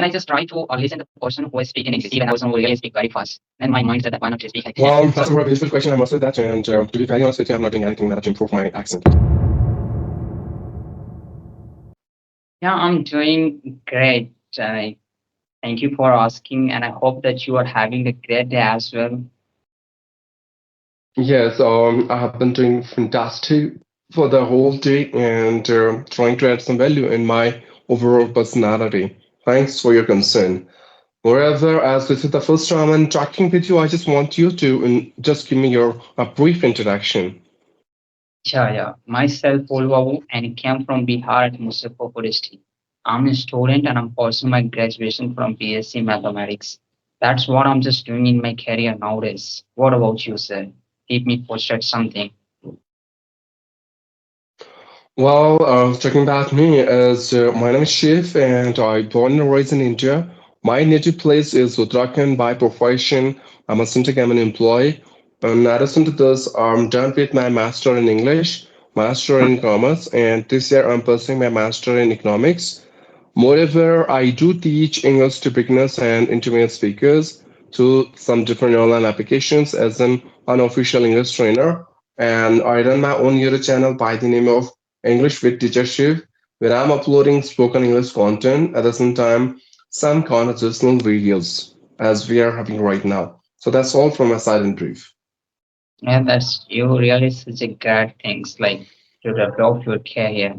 then I just try to listen to the person who is speaking English, even the person who really speak very fast. Then my mind said that why not to speak like Well, that. that's a very beautiful question, I must say that. And to be very honest with you, I'm not doing anything that to improve my accent. Yeah, I'm doing great. I thank you for asking, and I hope that you are having a great day as well. Yes, I have been doing fantastic for the whole day and trying to add some value in my overall personality. Thanks for your concern. Moreover, as this is the first time I'm talking with you, I just want you to just give me your a brief introduction. Yeah, yeah. Myself, Olvavu, and I came from Bihar at Muzaffarpur district. I'm a student and I'm pursuing my graduation from BSc Mathematics. That's what I'm just doing in my career nowadays. What about you, sir? Keep me posted something. Well, talking about me, as my name is Shiv, and I born and raised in India. My native place is Uttarakhand by profession. I'm a syntax, I'm an employee. In addition to this, I'm done with my master in English, master in commerce, and this year I'm pursuing my master in economics. Moreover, I do teach English to beginners and intermediate speakers through some different online applications as an unofficial English trainer. And I run my own YouTube channel by the name of English with Teacher Shiv, where I'm uploading spoken English content at the same time some conversational videos as we are having right now. So that's all from my side in brief. Yeah, that's you really such a great things like to develop your career.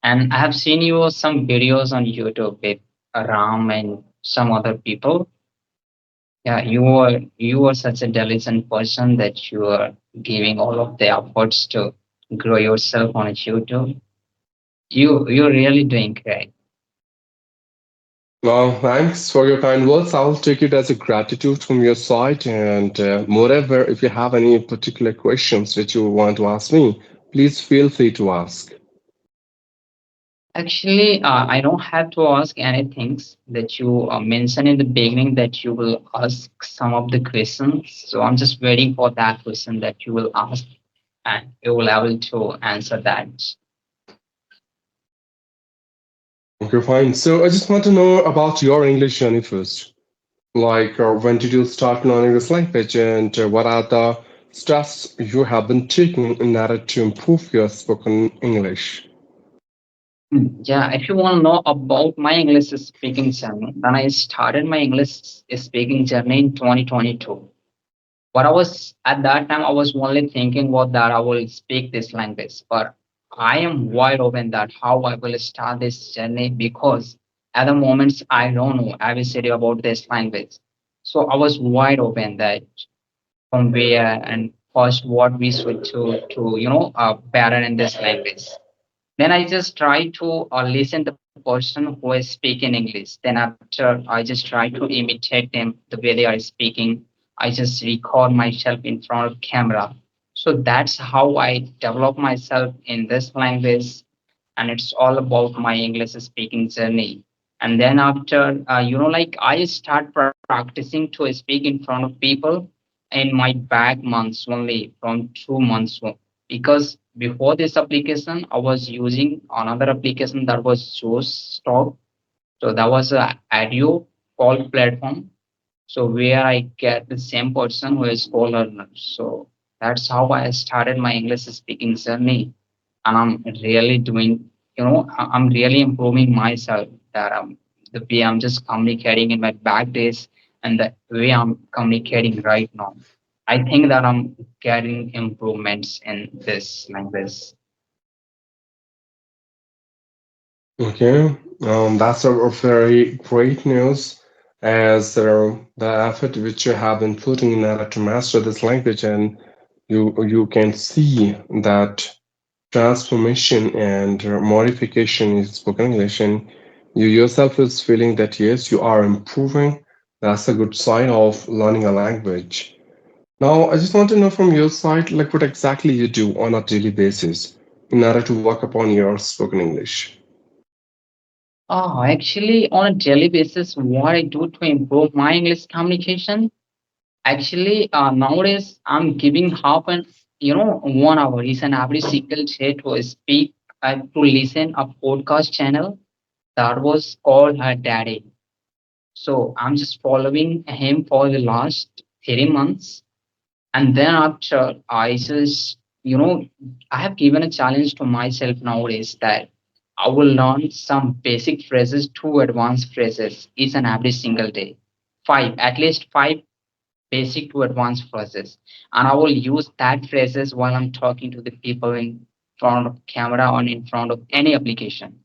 And I have seen you some videos on YouTube with Ram and some other people. Yeah, you are such a diligent person that you are giving all of the efforts to grow yourself on YouTube. You're really doing great. Well, thanks for your kind words. I'll take it as a gratitude from your side. And moreover, if you have any particular questions which you want to ask me, please feel free to ask. Actually, I don't have to ask anything that you mentioned in the beginning that you will ask some of the questions. So I'm just waiting for that question that you will ask, and you will able to answer that. Okay, fine. So I just want to know about your English journey first. Like, when did you start learning this language, and what are the steps you have been taking in order to improve your spoken English? Yeah, if you want to know about my English speaking journey, then I started my English speaking journey in 2022. But I was at that time, I was only thinking about that I will speak this language. But I am wide open that how I will start this journey because at the moments I don't know ABCD about this language. So I was wide open that from where and first what we should to better in this language. Then I just try to listen the person who is speaking English. Then after I just try to imitate them the way they are speaking. I just record myself in front of camera. So that's how I develop myself in this language, and it's all about my English speaking journey. And then after, like I start practicing to speak in front of people in my back months only from 2 months because before this application, I was using another application that was Source Stop. So that was a audio call platform. So where I get the same person who is co-learner. So that's how I started my English speaking journey, and I'm really doing. I'm really improving myself. That the way I'm just communicating in my back days and the way I'm communicating right now. I think that I'm getting improvements in this language. Okay, that's a very great news, as the effort which you have been putting in order to master this language, and you can see that transformation and modification in spoken English, and you yourself is feeling that yes, you are improving. That's a good sign of learning a language. Now, I just want to know from your side, like what exactly you do on a daily basis in order to work upon your spoken English. Oh, actually, on a daily basis, what I do to improve my English communication. Actually, nowadays I'm giving half an 1 hour is an every single day to speak to listen a podcast channel that was called her daddy. So I'm just following him for the last 3 months. And then after I just, I have given a challenge to myself nowadays that I will learn some basic phrases to advanced phrases each and every single day. Five, at least five basic to advanced phrases. And I will use that phrases while I'm talking to the people in front of camera or in front of any application.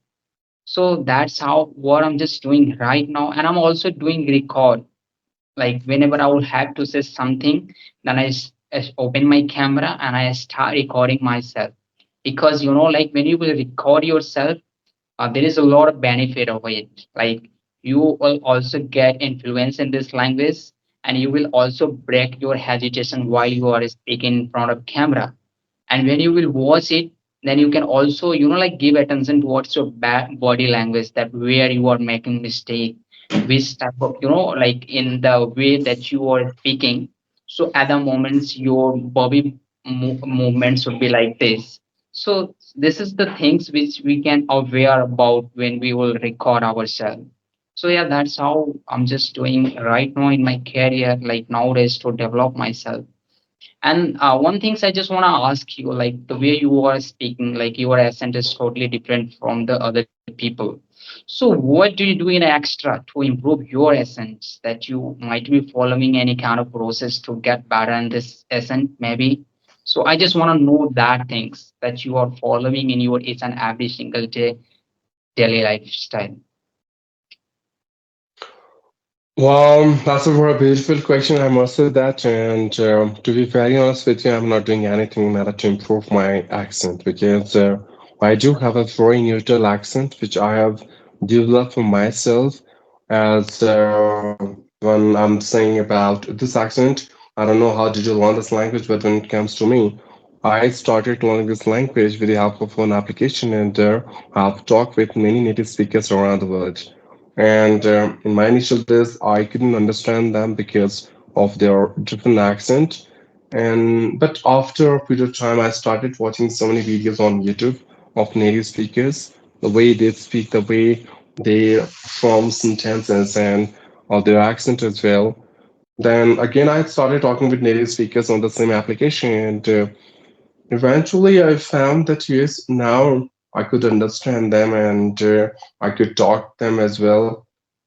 So that's how what I'm just doing right now. And I'm also doing record. Like whenever I will have to say something, then I open my camera and I start recording myself. Because like when you will record yourself, there is a lot of benefit of it. Like you will also get influence in this language, and you will also break your hesitation while you are speaking in front of camera. And when you will watch it, then you can also like give attention towards your body language, that where you are making mistake, which type of like in the way that you are speaking. So at the moments your body movements would be like this. So this is the things which we can aware about when we will record ourselves. So yeah, that's how I'm just doing right now in my career, like nowadays, to develop myself. And one things I just want to ask you, like the way you are speaking, like your accent is totally different from the other people. So what do you do in extra to improve your accent, that you might be following any kind of process to get better in this accent, maybe? So I just want to know that things that you are following in your each and every single day daily lifestyle. Well, that's a very beautiful question. I must say that. And to be very honest with you, I'm not doing anything in order to improve my accent because I do have a very neutral accent, which I have developed for myself. As when I'm saying about this accent, I don't know how did you learn this language, but when it comes to me, I started learning this language with the help of an application, and I've talked with many native speakers around the world. And in my initial days, I couldn't understand them because of their different accent. And but after a period of time, I started watching so many videos on YouTube of native speakers, the way they speak, the way they form sentences, and their accent as well. Then again, I started talking with native speakers on the same application, and eventually I found that yes, now I could understand them and I could talk them as well.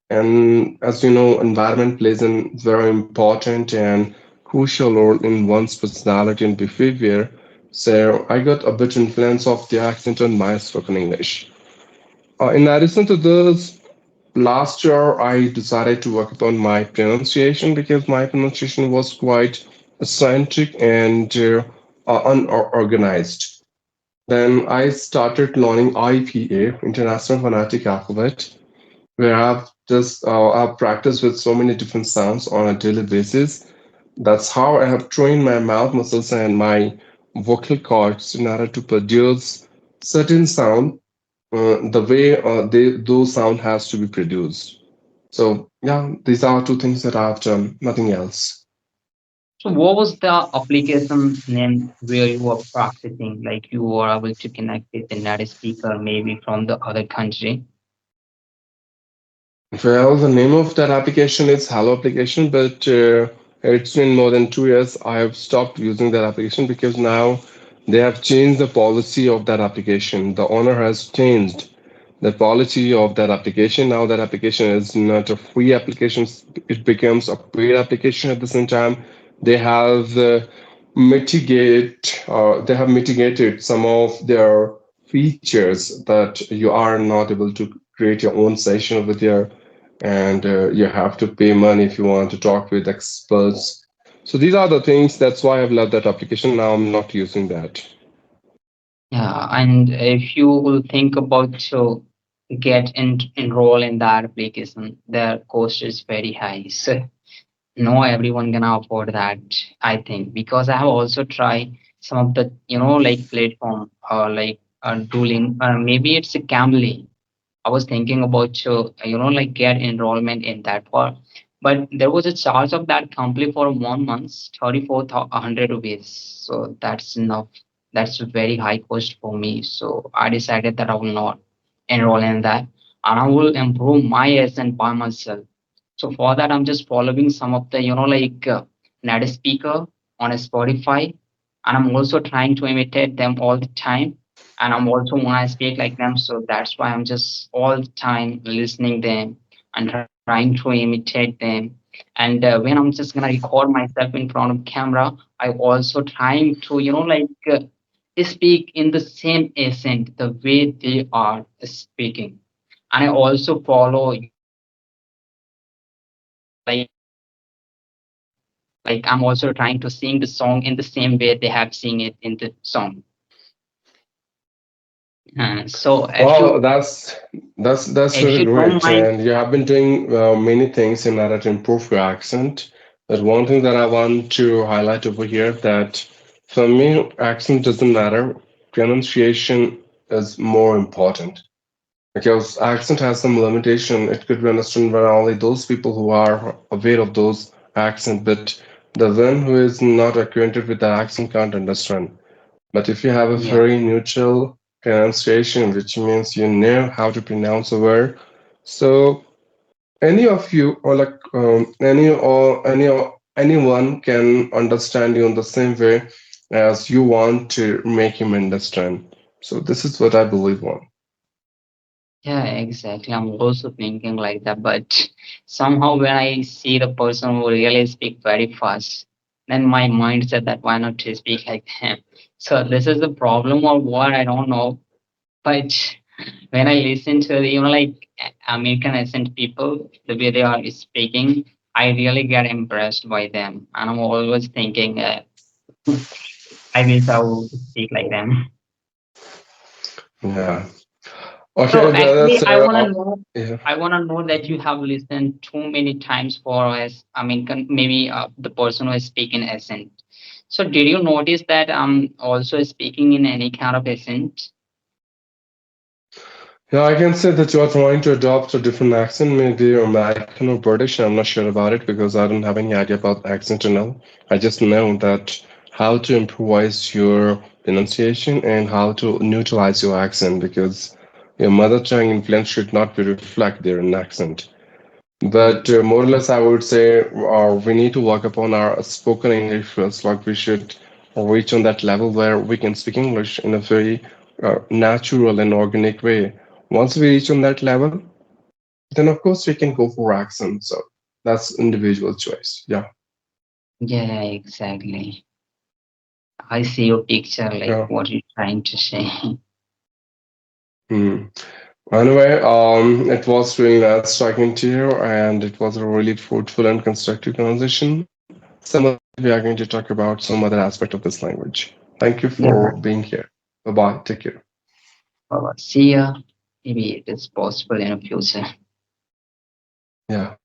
And as you know, environment plays a very important and crucial role in one's personality and behavior. So I got a bit influence of the accent on my spoken English. In addition to this, last year I decided to work upon my pronunciation because my pronunciation was quite eccentric and unorganized. Then I started learning IPA, International Phonetic Alphabet, where I've practiced with so many different sounds on a daily basis. That's how I have trained my mouth muscles and my vocal cords in order to produce certain sound the way those sound has to be produced. So yeah, these are two things that I've done, nothing else. So what was the application name where you were practicing, like you were able to connect with the native speaker maybe from the other country? Well, the name of that application is Hello application, but it's been more than 2 years. I have stopped using that application because now they have changed the policy of that application. The owner has changed the policy of that application. Now that application is not a free application; it becomes a paid application at the same time. They have they have mitigated some of their features that you are not able to create your own session over there, and you have to pay money if you want to talk with experts. So these are the things. That's why I've left that application. Now I'm not using that. Yeah, and if you will think about to get enroll in that application, the cost is very high. So no everyone can afford that, I think, because I have also tried some of the like platform or like Duolingo, maybe it's a Cambly. I was thinking about to like get enrollment in that part, but there was a charge of that company for 1 month, 34,100 rupees. So that's enough. That's a very high cost for me. So I decided that I will not enroll in that, and I will improve my accent by myself. So for that, I'm just following some of the, native speaker on a Spotify, and I'm also trying to imitate them all the time. And I'm also when I speak like them, so that's why I'm just all the time listening them and trying to imitate them. And when I'm just gonna record myself in front of camera, I also trying to, speak in the same accent, the way they are speaking. And I also follow, like I'm also trying to sing the song in the same way they have sing it in the song. So Well, that's if really you don't great, mind, and you have been doing many things in order to improve your accent. But one thing that I want to highlight over here that for me, accent doesn't matter. Pronunciation is more important because accent has some limitation. It could be understood by only those people who are aware of those accent, but the one who is not acquainted with the accent can't understand. But if you have a yeah, very neutral pronunciation, which means you know how to pronounce a word, so any of you or like anyone can understand you in the same way as you want to make him understand. So this is what I believe on. yeah, exactly. I'm also thinking like that, but somehow when I see the person who really speak very fast, then my mind said that why not to speak like them. So this is the problem or what, I don't know. But when I listen to the, American accent people, the way they are speaking, I really get impressed by them, and I'm always thinking, I wish I would speak like them. Yeah. So Okay, actually, that's yeah. I wanna know that you have listened too many times for us. I mean, maybe the person who is speaking accent. So did you notice that I'm also speaking in any kind of accent? Yeah, I can say that you are trying to adopt a different accent, maybe American or British. I'm not sure about it because I don't have any idea about accent and all. I just know that how to improvise your pronunciation and how to neutralize your accent because your mother tongue influence should not be reflect there in accent. But Mm, more or less, I would say we need to work upon our spoken English first. Like we should reach on that level where we can speak English in a very natural and organic way. Once we reach on that level, then of course we can go for accent. So that's individual choice. Yeah, yeah, exactly. I see your picture, like yeah. what you're trying to say. Hmm. Anyway, it was really nice talking to you, and it was a really fruitful and constructive conversation. Some other day we are going to talk about some other aspect of this language. Thank you for Yeah. being here. Bye bye. Take care. See ya. Maybe it is possible in the future. Yeah.